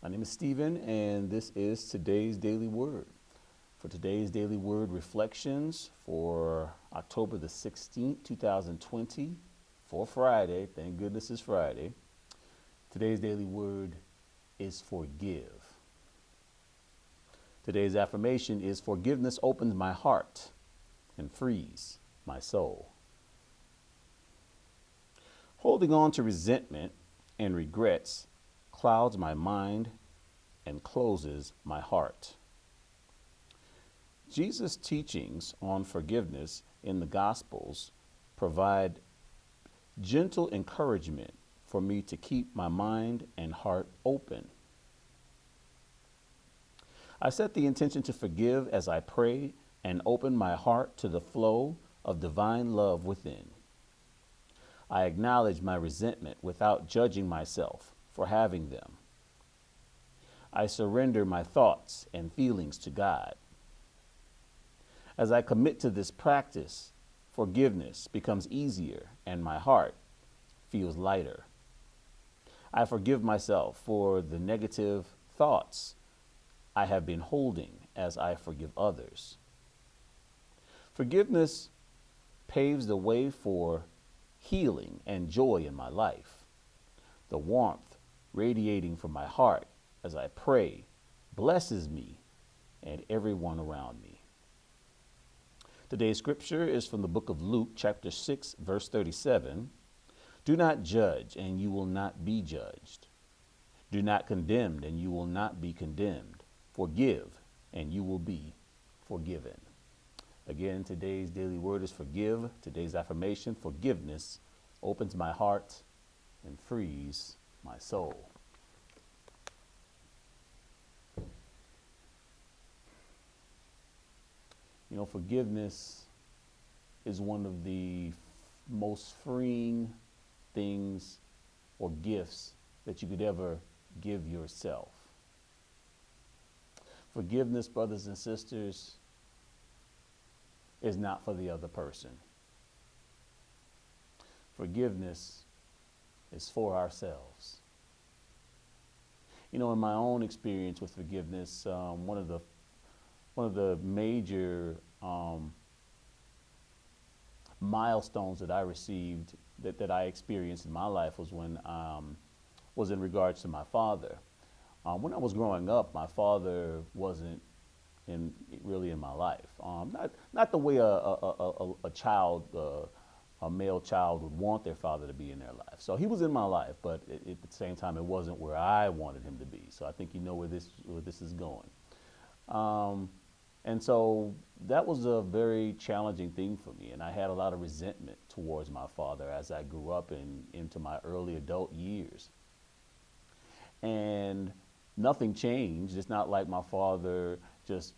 My name is Stephen, and this is today's Daily Word. For today's Daily Word reflections for October the 16th, 2020, for Friday, thank goodness it's Friday, today's Daily Word is forgive. Today's affirmation is forgiveness opens my heart and frees my soul. Holding on to resentment and regrets clouds my mind and closes my heart. Jesus' teachings on forgiveness in the Gospels provide gentle encouragement for me to keep my mind and heart open. I set the intention to forgive as I pray and open my heart to the flow of divine love within. I acknowledge my resentment without judging myself for having them. I surrender my thoughts and feelings to God. As I commit to this practice, forgiveness becomes easier and my heart feels lighter. I forgive myself for the negative thoughts I have been holding as I forgive others. Forgiveness paves the way for healing and joy in my life. The warmth radiating from my heart as I pray blesses me and everyone around me. Today's scripture is from the book of Luke, chapter 6, verse 37. Do not judge, and you will not be judged. Do not condemn, and you will not be condemned. Forgive, and you will be forgiven. Again, today's daily word is forgive. Today's affirmation, forgiveness, opens my heart and frees my soul. You know, forgiveness is one of the most freeing things or gifts that you could ever give yourself. Forgiveness, brothers and sisters, is not for the other person. Forgiveness is for ourselves. You know, in my own experience with forgiveness, one of the major milestones that I received, that I experienced in my life, was when was in regards to my father. When I was growing up, my father wasn't really in my life. Not the way a child, a male child would want their father to be in their life. So he was in my life, but at the same time, it wasn't where I wanted him to be. So I think you know where this is going. And so that was a very challenging thing for me. And I had a lot of resentment towards my father as I grew up into my early adult years. And nothing changed. It's not like my father just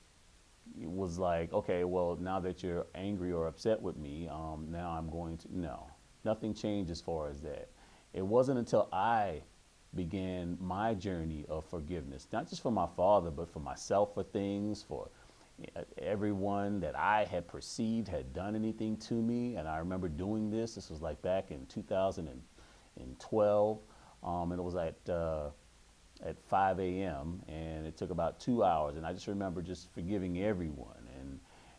was like, okay, well, now that you're angry or upset with me, now I'm going to, no, nothing changed as far as that. It wasn't until I began my journey of forgiveness, not just for my father, but for myself, for things, for everyone that I had perceived had done anything to me. And I remember doing this. This was like back in 2012. And it was at 5 a.m. and it took about 2 hours. And I just remember just forgiving everyone.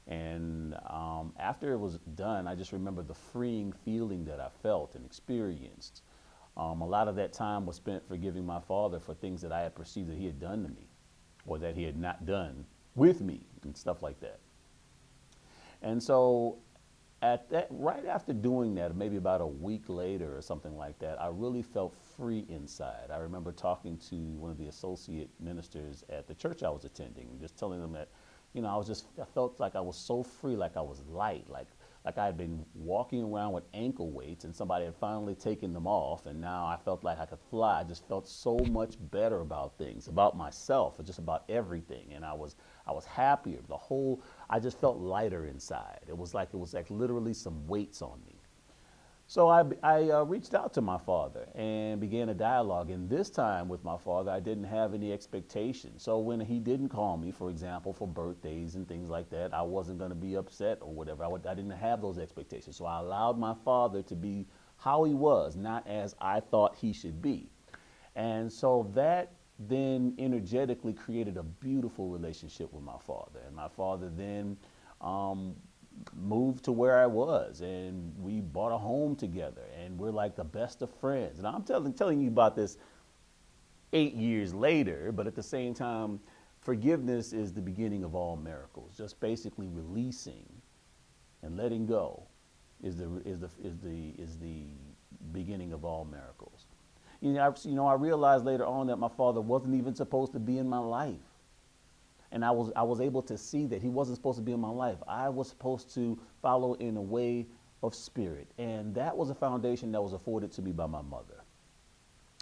And after it was done, I just remember the freeing feeling that I felt and experienced. A lot of that time was spent forgiving my father for things that I had perceived that he had done to me or that he had not done with me and stuff like that. And so right after doing that, maybe about a week later or something like that, I really felt free inside. I remember talking to one of the associate ministers at the church I was attending and just telling them that, you know, I felt like I was so free, like I was light, like I had been walking around with ankle weights and somebody had finally taken them off, and now I felt like I could fly. I just felt so much better about things, about myself, and just about everything. And I was happier. I just felt lighter inside. It was like literally some weights on me. So I reached out to my father and began a dialogue. And this time with my father, I didn't have any expectations. So when he didn't call me, for example, for birthdays and things like that, I wasn't going to be upset or whatever. I didn't have those expectations. So I allowed my father to be how he was, not as I thought he should be. And so that then energetically created a beautiful relationship with my father. And my father then um, moved to where I was, and we bought a home together, and we're like the best of friends. And I'm telling you about this 8 years later, but at the same time, forgiveness is the beginning of all miracles. Just basically releasing and letting go is the beginning of all miracles. I realized later on that my father wasn't even supposed to be in my life, and I was able to see that he wasn't supposed to be in my life. I was supposed to follow in a way of spirit, and that was a foundation that was afforded to me by my mother.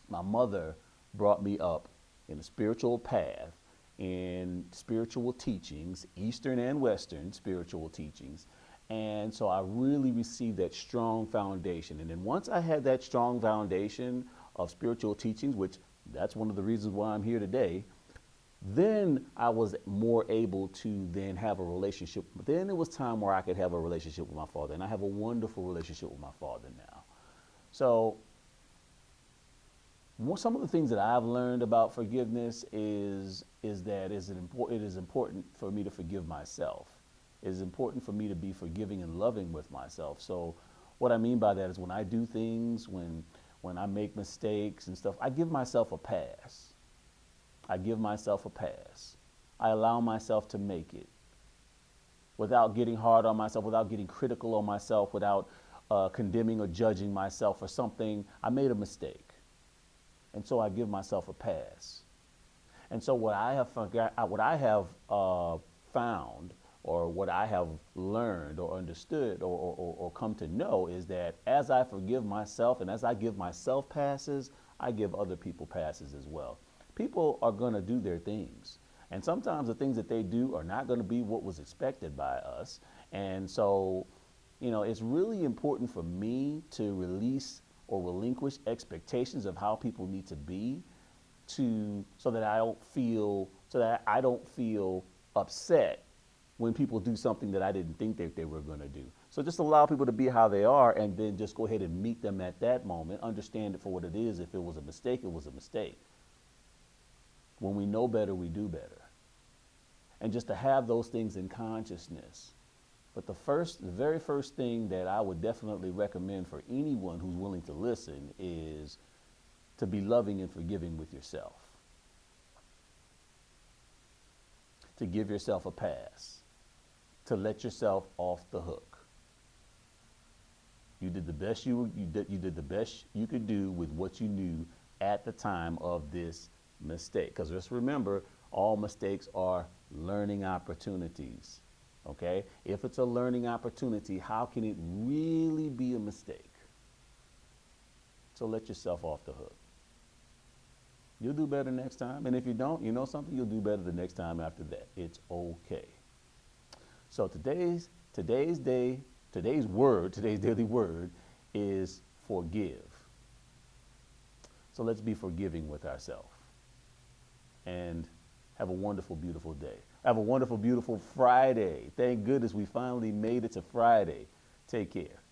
My mother brought me up in a spiritual path, in spiritual teachings, Eastern and Western spiritual teachings. And so I really received that strong foundation. And then once I had that strong foundation of spiritual teachings, which that's one of the reasons why I'm here today, then I was more able to then have a relationship. Then it was time where I could have a relationship with my father. And I have a wonderful relationship with my father now. So some of the things that I've learned about forgiveness is that it is important for me to forgive myself. It is important for me to be forgiving and loving with myself. So what I mean by that is when I do things, when I make mistakes and stuff, I give myself a pass. I give myself a pass. I allow myself to make it without getting hard on myself, without getting critical on myself, without condemning or judging myself for something. I made a mistake. And so I give myself a pass. And so what I have found, or what I have learned or understood or come to know is that as I forgive myself and as I give myself passes, I give other people passes as well. People are going to do their things. And sometimes the things that they do are not going to be what was expected by us. And so, it's really important for me to release or relinquish expectations of how people need to be so that I don't feel upset when people do something that I didn't think that they were going to do. So just allow people to be how they are, and then just go ahead and meet them at that moment. Understand it for what it is. If it was a mistake, it was a mistake. When we know better, we do better. And just to have those things in consciousness. But the very first thing that I would definitely recommend for anyone who's willing to listen is to be loving and forgiving with yourself. To give yourself a pass. To let yourself off the hook. You did the best you did the best you could do with what you knew at the time of this mistake. Because just remember, all mistakes are learning opportunities. Okay? If it's a learning opportunity, how can it really be a mistake? So let yourself off the hook. You'll do better next time. And if you don't, you know something, you'll do better the next time after that. It's okay. So today's daily word is forgive. So let's be forgiving with ourselves. And have a wonderful, beautiful day. Have a wonderful, beautiful Friday. Thank goodness we finally made it to Friday. Take care.